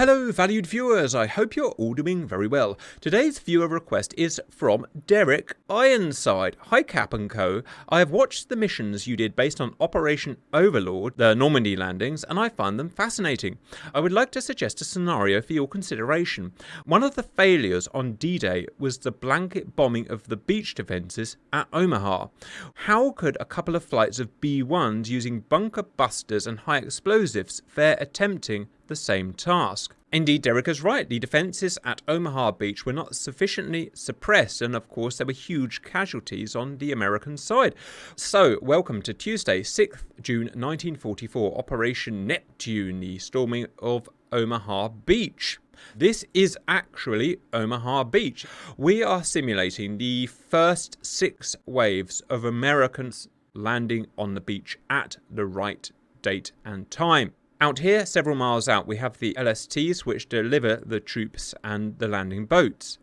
Hello valued viewers, I hope you're all doing very well. Today's viewer request is from Derek Ironside. Hi Cap & Co. I have watched the missions you did based on Operation Overlord, the Normandy landings, and I find them fascinating. I would like to suggest a scenario for your consideration. One of the failures on D-Day was the blanket bombing of the beach defences at Omaha. How could a couple of flights of B-1s using bunker busters and high explosives fare attempting the same task? Indeed, Derek is right. The defences at Omaha Beach were not sufficiently suppressed, and of course there were huge casualties on the American side. So, welcome to Tuesday, 6th June 1944, Operation Neptune, the storming of Omaha Beach. This is actually Omaha Beach. We are simulating the first 6 waves of Americans landing on the beach at the right date and time. Out here, several miles out, we have the LSTs which deliver the troops and the landing boats.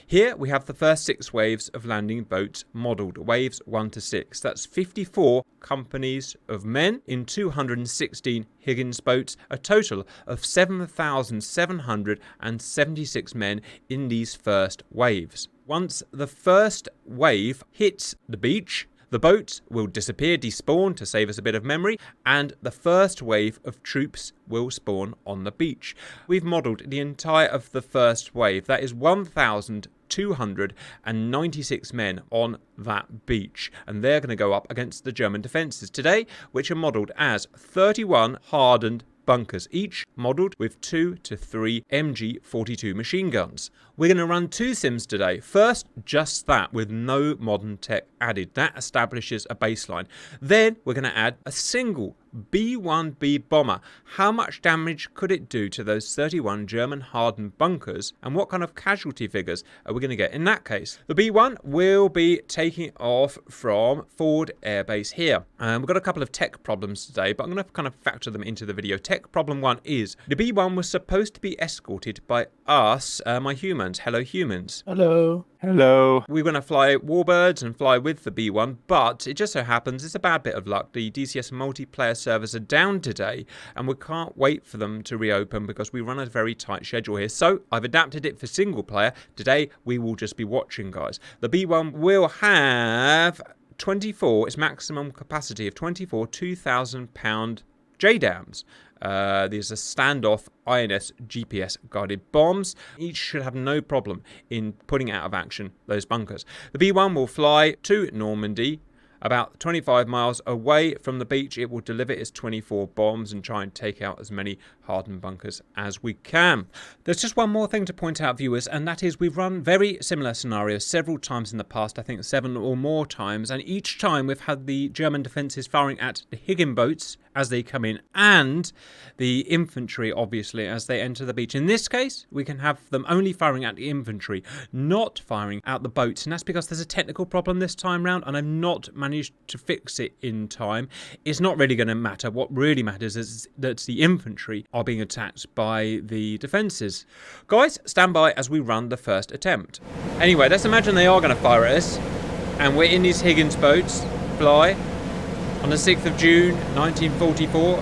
Here we have the first 6 waves of landing boats modelled, waves 1 to 6. That's 54 companies of men in 216 Higgins boats, a total of 7,776 men in these first waves. Once the first wave hits the beach, the boats will disappear, despawn to save us a bit of memory, and the first wave of troops will spawn on the beach. We've modelled the entire of the first wave. That is 1,296 men on that beach, and they're going to go up against the German defences today, which are modelled as 31 hardened bunkers, each modelled with 2 to 3 MG42 machine guns. We're going to run 2 sims today. First, just that, with no modern tech added. That establishes a baseline. Then we're going to add a single B-1B bomber. How much damage could it do to those 31 German hardened bunkers, and what kind of casualty figures are we going to get in that case? The B-1 will be taking off from Ford Air Base here. We've got a couple of tech problems today, but I'm going to kind of factor them into the video. Tech problem 1 is the B-1 was supposed to be escorted by us, my humans. Hello humans. Hello. Hello. We're going to fly Warbirds and fly with the B-1, but it just so happens it's a bad bit of luck. The DCS multiplayer servers are down today, and we can't wait for them to reopen because we run a very tight schedule here. So I've adapted it for single player. Today we will just be watching, guys. The B-1 will have 24, its maximum capacity of 24 2,000-pound JDAMs. These are standoff INS GPS guided bombs. Each should have no problem in putting out of action those bunkers. The B-1 will fly to Normandy, about 25 miles away from the beach. It will deliver its 24 bombs and try and take out as many hardened bunkers as we can. There's just one more thing to point out, viewers, and that is we've run very similar scenarios several times in the past, I think 7 or more times, and each time we've had the German defences firing at the Higgins boats as they come in, and the infantry, obviously, as they enter the beach. In this case, we can have them only firing at the infantry, not firing at the boats, and that's because there's a technical problem this time round, and I've not managed to fix it in time. It's not really going to matter. What really matters is that the infantry are being attacked by the defences. Guys, stand by as we run the first attempt. Anyway, let's imagine they are going to fire at us, and we're in these Higgins boats, fly, on the 6th of June 1944,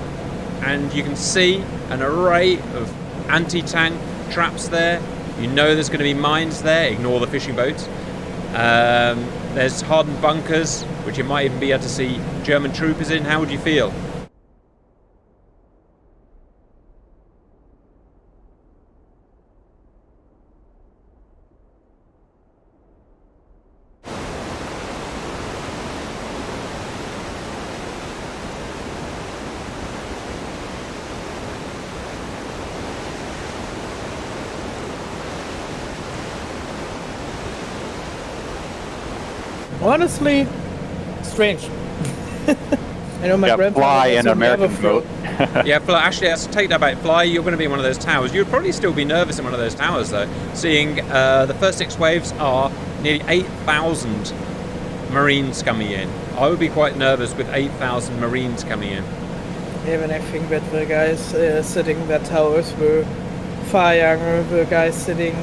and you can see an array of anti-tank traps there. You know there's going to be mines there. Ignore the fishing boats. There's hardened bunkers, which you might even be able to see German troopers in. How would you feel? Honestly, strange. I know my grandfather fly has an a American never boat. Yeah, fly, actually, let's take that back. Fly, you're going to be in one of those towers. You'd probably still be nervous in one of those towers, though, seeing the first 6 waves are nearly 8,000 Marines coming in. I would be quite nervous with 8,000 Marines coming in. Even I think that the guys sitting in the towers were far younger. The guys sitting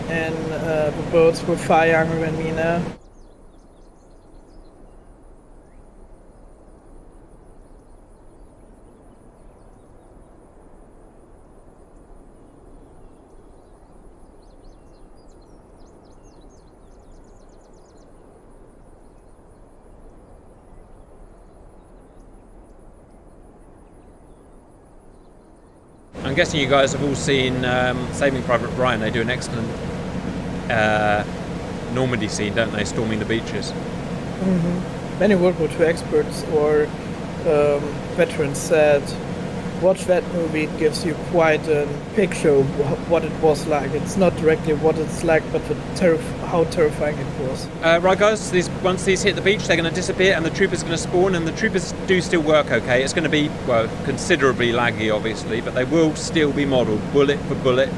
in the boats were far younger than me now. I'm guessing you guys have all seen Saving Private Ryan. They do an excellent Normandy scene, don't they? Storming the beaches. Mm-hmm. Many World War II experts or veterans said, watch that movie, it gives you quite a picture of what it was like. It's not directly what it's like, but how terrifying it was. Right guys, once these hit the beach, they're going to disappear and the troopers are going to spawn, and the troopers do still work okay. It's going to be, well, considerably laggy obviously, but they will still be modelled bullet for bullet.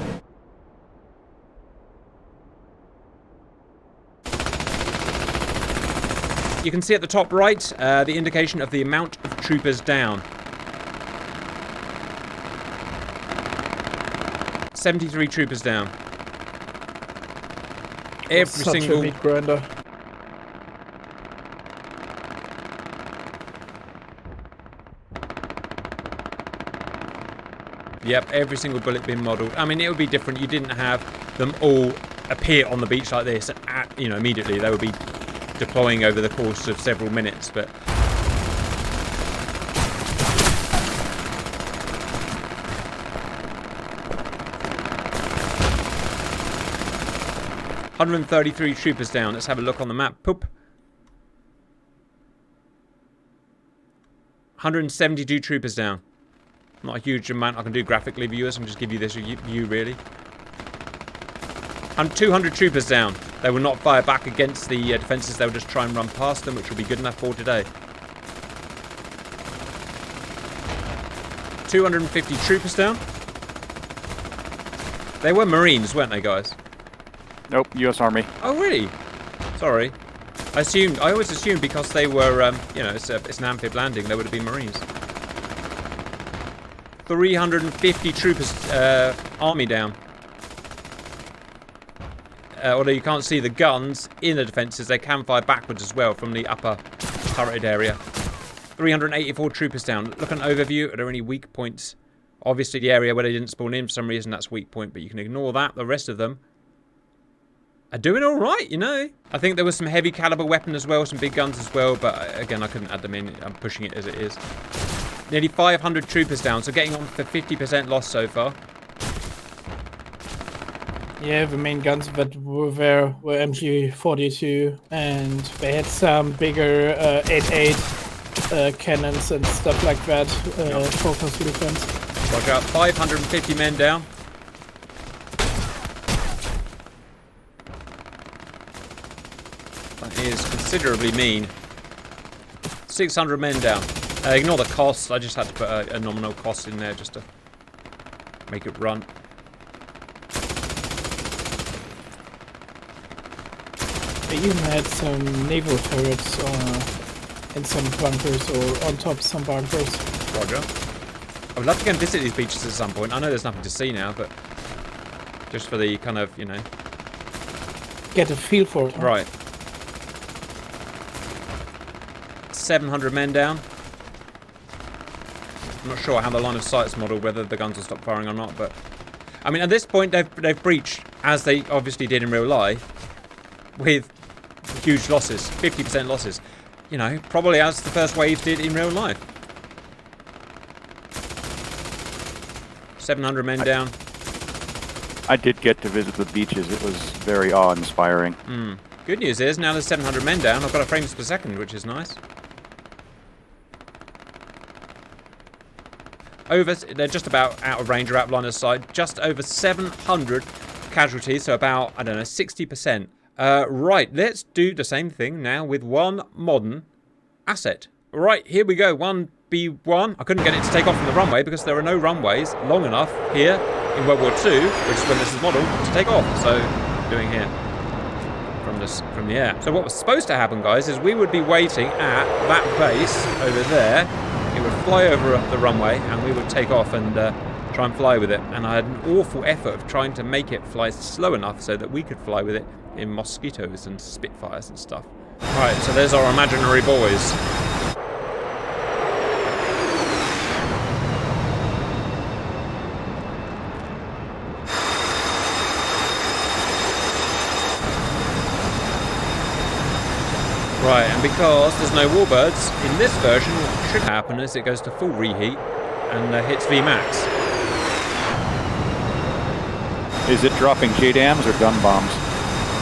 You can see at the top right the indication of the amount of troopers down. 73 troopers down. Every Such single a meat grinder. Yep, every single bullet being modelled. I mean, it would be different. You didn't have them all appear on the beach like this, immediately. They would be deploying over the course of several minutes, but 133 troopers down. Let's have a look on the map. Poop. 172 troopers down. Not a huge amount I can do graphically, viewers. I can just give you this view, really. 200 troopers down. They will not fire back against the defences. They'll just try and run past them, which will be good enough for today. 250 troopers down. They were Marines, weren't they, guys? Nope, U.S. Army. Oh, really? Sorry. I always assumed because they were, you know, it's an amphib landing, they would have been Marines. 350 troopers, army down. Although you can't see the guns in the defences, they can fire backwards as well from the upper turreted area. 384 troopers down. Look at an overview. Are there any weak points? Obviously the area where they didn't spawn in for some reason, that's weak point, but you can ignore that. The rest of them are doing alright, you know. I think there was some heavy caliber weapon as well, some big guns as well, but again, I couldn't add them in. I'm pushing it as it is. Nearly 500 troopers down, so getting on for 50% loss so far. Yeah, the main guns that were there were MG42, and they had some bigger 8.8 cannons and stuff like that for coastal defense. Roger out, 550 men down. That is considerably mean. 600 men down. Ignore the costs, I just had to put a nominal cost in there just to make it run. They even had some naval turrets in some bunkers or on top of some bunkers. Roger. I would love to go and visit these beaches at some point. I know there's nothing to see now, but just for the kind of, you know... Get a feel for it. Huh? Right. 700 men down. I'm not sure how the line of sight's modelled, whether the guns will stop firing or not, but... I mean, at this point, they've breached, as they obviously did in real life, with huge losses, 50% losses. You know, probably as the first wave did in real life. 700 men down. I did get to visit the beaches. It was very awe-inspiring. Good news is, now there's 700 men down, I've got a frames per second, which is nice. They're just about out of range or out of line of sight. Just over 700 casualties, so about, I don't know, 60%. Right, let's do the same thing now with one modern asset. Right, here we go, 1B1. I couldn't get it to take off from the runway because there are no runways long enough here in World War II, which is when this is modelled, to take off. So, doing here from the air. So what was supposed to happen, guys, is we would be waiting at that base over there. It would fly over the runway and we would take off and try and fly with it. And I had an awful effort of trying to make it fly slow enough so that we could fly with it in Mosquitoes and Spitfires and stuff. Right, so there's our imaginary boys. Right, and because there's no warbirds, in this version what should happen is it goes to full reheat and hits VMAX. Is it dropping JDAMs or gun bombs?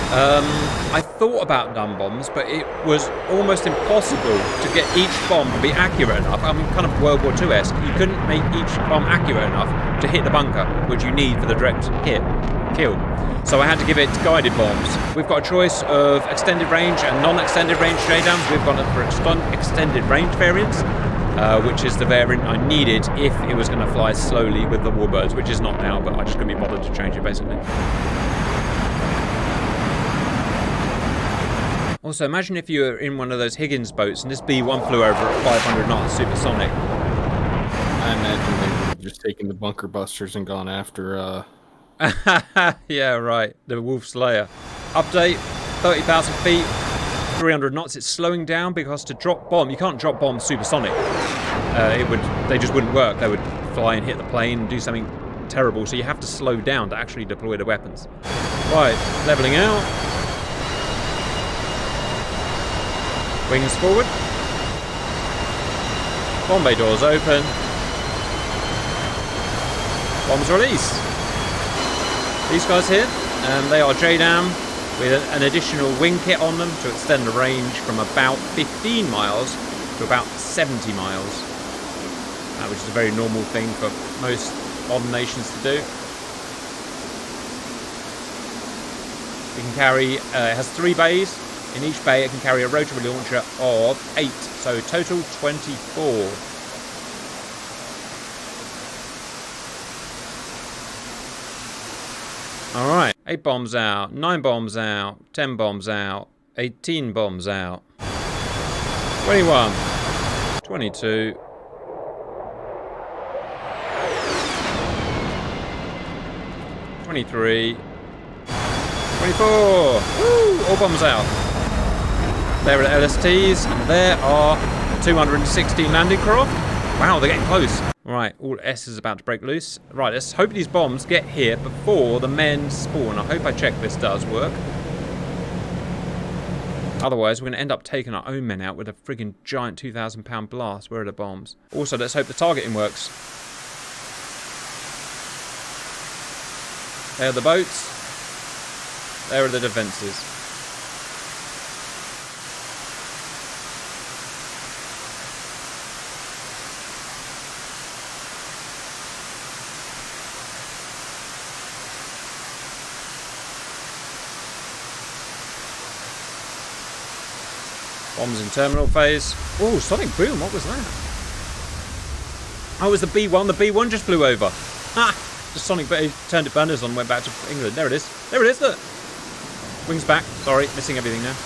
I thought about gun bombs, but it was almost impossible to get each bomb to be accurate enough. I mean, kind of World War II-esque. You couldn't make each bomb accurate enough to hit the bunker, which you need for the direct kill. So I had to give it guided bombs. We've got a choice of extended range and non-extended range JDAMs. We've gone for extended range variants, which is the variant I needed if it was going to fly slowly with the Warbirds, which is not now, but I just couldn't be bothered to change it, basically. Also, imagine if you were in one of those Higgins boats and this B-1 flew over at 500 knots supersonic. I imagine they would have just taken the bunker busters and gone after, Yeah, right. The Wolf Slayer. Update, 30,000 feet, 300 knots. It's slowing down because to drop bomb, you can't drop bombs supersonic. They just wouldn't work. They would fly and hit the plane and do something terrible. So you have to slow down to actually deploy the weapons. Right, leveling out. Wings forward. Bomb bay doors open. Bombs release. These guys here, they are JDAM with an additional wing kit on them to extend the range from about 15 miles to about 70 miles, which is a very normal thing for most modern nations to do. It can carry, it has 3 bays. In each bay it can carry a rotary launcher of 8, so total 24. Alright, 8 bombs out, 9 bombs out, 10 bombs out, 18 bombs out, 21, 22, 23, 24, woo, all bombs out. There are the LSTs, and there are 216 landing craft. Wow, they're getting close. Right, all S is about to break loose. Right, let's hope these bombs get here before the men spawn. I hope I check this does work. Otherwise, we're going to end up taking our own men out with a friggin' giant 2,000-pound blast. Where are the bombs? Also, let's hope the targeting works. There are the boats. There are the defences. Bombs in terminal phase. Oh, sonic boom, what was that? Oh, it was the B-1. The B-1 just flew over. Ha! The sonic boom, turned it burners on, went back to England. There it is. There it is, look. Wings back. Sorry, missing everything now.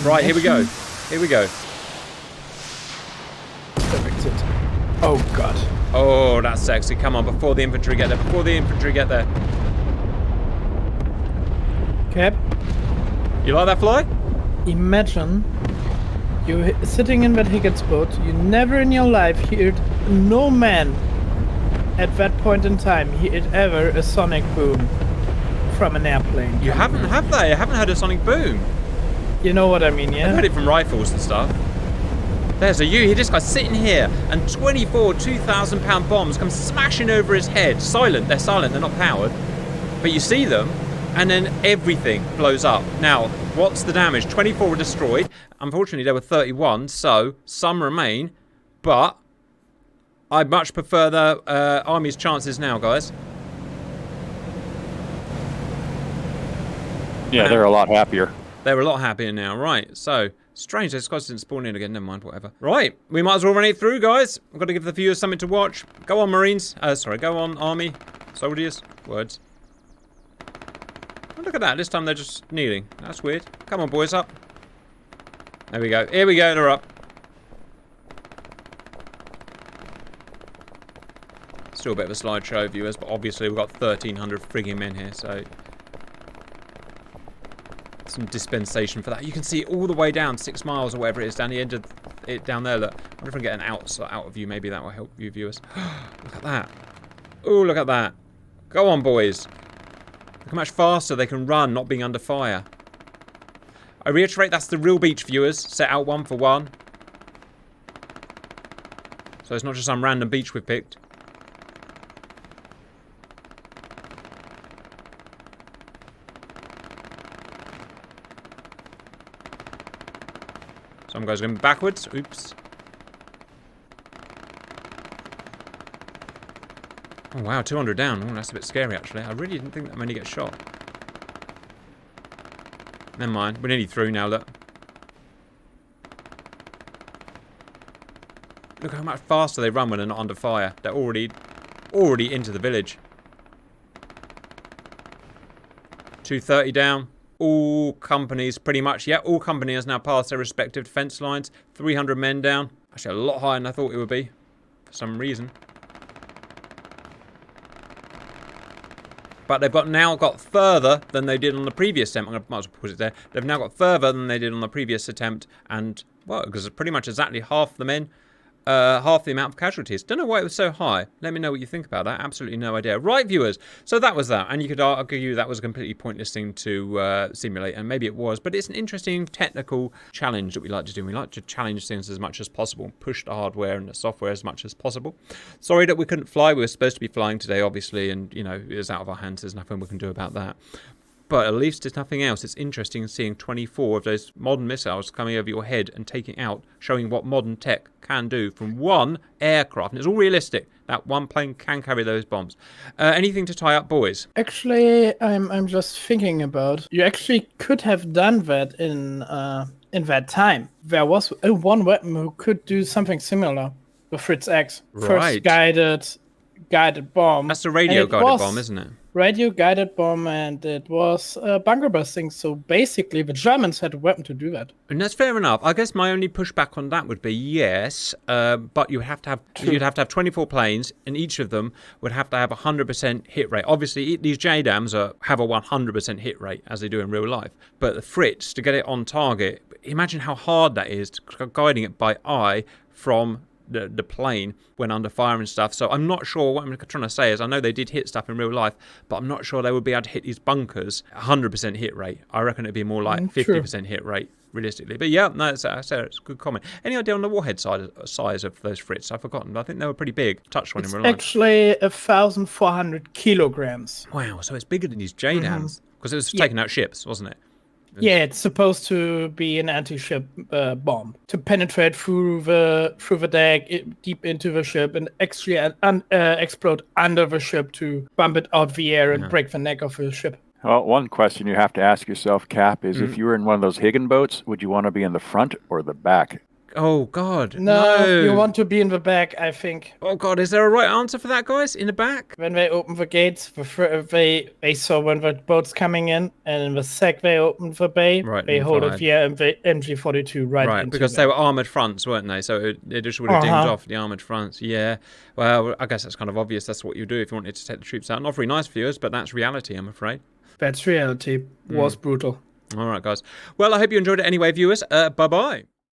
Right, here we go. Here we go. Perfect. Oh, God. Oh, that's sexy. Come on, before the infantry get there. Before the infantry get there. Cap, You like that fly? imagine you sitting in that Higgins boat, you never in your life heard no man at that point in time heard ever a sonic boom from an airplane. You haven't, have they? You haven't heard a sonic boom. You know what I mean, I've yeah? heard it from rifles and stuff. There's a U. This guy's sitting here, and 24 2,000-pound bombs come smashing over his head. Silent. They're silent. They're not powered. But you see them, and then everything blows up. Now, what's the damage? 24 were destroyed. Unfortunately, there were 31, so some remain. But I much prefer the Army's chances now, guys. Yeah, they're a lot happier. They're a lot happier now. Right, so... Strange, those guys didn't spawn in again. Never mind, whatever. Right, we might as well run it through, guys. We've got to give the viewers something to watch. Go on, Marines. Sorry, go on, Army. Soldiers. Words. Oh, look at that. This time they're just kneeling. That's weird. Come on, boys, up. There we go. Here we go. They're up. Still a bit of a slideshow, viewers, but obviously we've got 1,300 frigging men here, so... some dispensation for that. You can see it all the way down 6 miles or whatever it is down the end of it down there. Look, I wonder if I can get an out of view. Maybe that will help you viewers. Look at that. Oh, look at that. Go on, boys. Look how much faster they can run not being under fire. I reiterate, that's the real beach, viewers. Set out 1 for 1. So it's not just some random beach we've picked. Some guys going backwards. Oops. Oh, wow, 200 down. Oh, that's a bit scary, actually. I really didn't think that many get shot. Never mind. We're nearly through now, look. Look how much faster they run when they're not under fire. They're already into the village. 230 down. All companies, pretty much. Yeah, all companies now passed their respective defence lines. 300 men down. Actually, a lot higher than I thought it would be. For some reason. But they've now got further than they did on the previous attempt. I'm going to might as well put it there. They've now got further than they did on the previous attempt. And, well, because it's pretty much exactly half the men. Half the amount of casualties. Don't know why it was so high. Let me know what you think about that. Absolutely no idea. Right, viewers. So that was that. And you could argue that was a completely pointless thing to simulate. And maybe it was. But it's an interesting technical challenge that we like to do. We like to challenge things as much as possible. Push the hardware and the software as much as possible. Sorry that we couldn't fly. We were supposed to be flying today, obviously. And, you know, it was out of our hands. There's nothing we can do about that. But at least if nothing else, it's interesting seeing 24 of those modern missiles coming over your head and taking out, showing what modern tech can do from one aircraft. And it's all realistic. That one plane can carry those bombs. Anything to tie up, boys? Actually, I'm just thinking about. You actually could have done that in that time. There was one weapon who could do something similar. The Fritz X. Right. First guided bomb. That's the radio guided bomb, isn't it? Radio guided bomb, and it was bunker busting. So basically, the Germans had a weapon to do that. And that's fair enough. I guess my only pushback on that would be yes, but you'd have to have 24 planes, and each of them would have to have a 100% hit rate. Obviously, these JDAMs have a 100% hit rate as they do in real life. But the Fritz, to get it on target, imagine how hard that is, guiding it by eye from the plane when under fire and stuff. So I'm not sure. What I'm trying to say is I know they did hit stuff in real life, but I'm not sure they would be able to hit these bunkers 100% hit rate. I reckon it'd be more like 50% hit rate realistically. But yeah, no, it's a good comment. Any idea on the warhead size of those Fritz? I've forgotten. I think they were pretty big. Touched one in real life. Actually 1,400 kilograms. Wow, so it's bigger than these JDAMs because it was taking out ships, wasn't it? Yeah, it's supposed to be an anti-ship bomb to penetrate through the deck, deep into the ship, and actually explode under the ship to bump it out the air and break the neck of the ship. Well, one question you have to ask yourself, Cap, is if you were in one of those Higgin boats, would you want to be in the front or the back? Oh, God. No, you want to be in the back, I think. Oh, God. Is there a right answer for that, guys? In the back? When they opened the gates, they saw when the boat's coming in, and in the sec they opened the bay, they hold it via MG42 right into because they were armoured fronts, weren't they? So it just would have dinged off the armoured fronts. Yeah. Well, I guess that's kind of obvious. That's what you do if you wanted to take the troops out. Not very nice, viewers, but that's reality, I'm afraid. That's reality. Was brutal. All right, guys. Well, I hope you enjoyed it anyway, viewers. Bye-bye.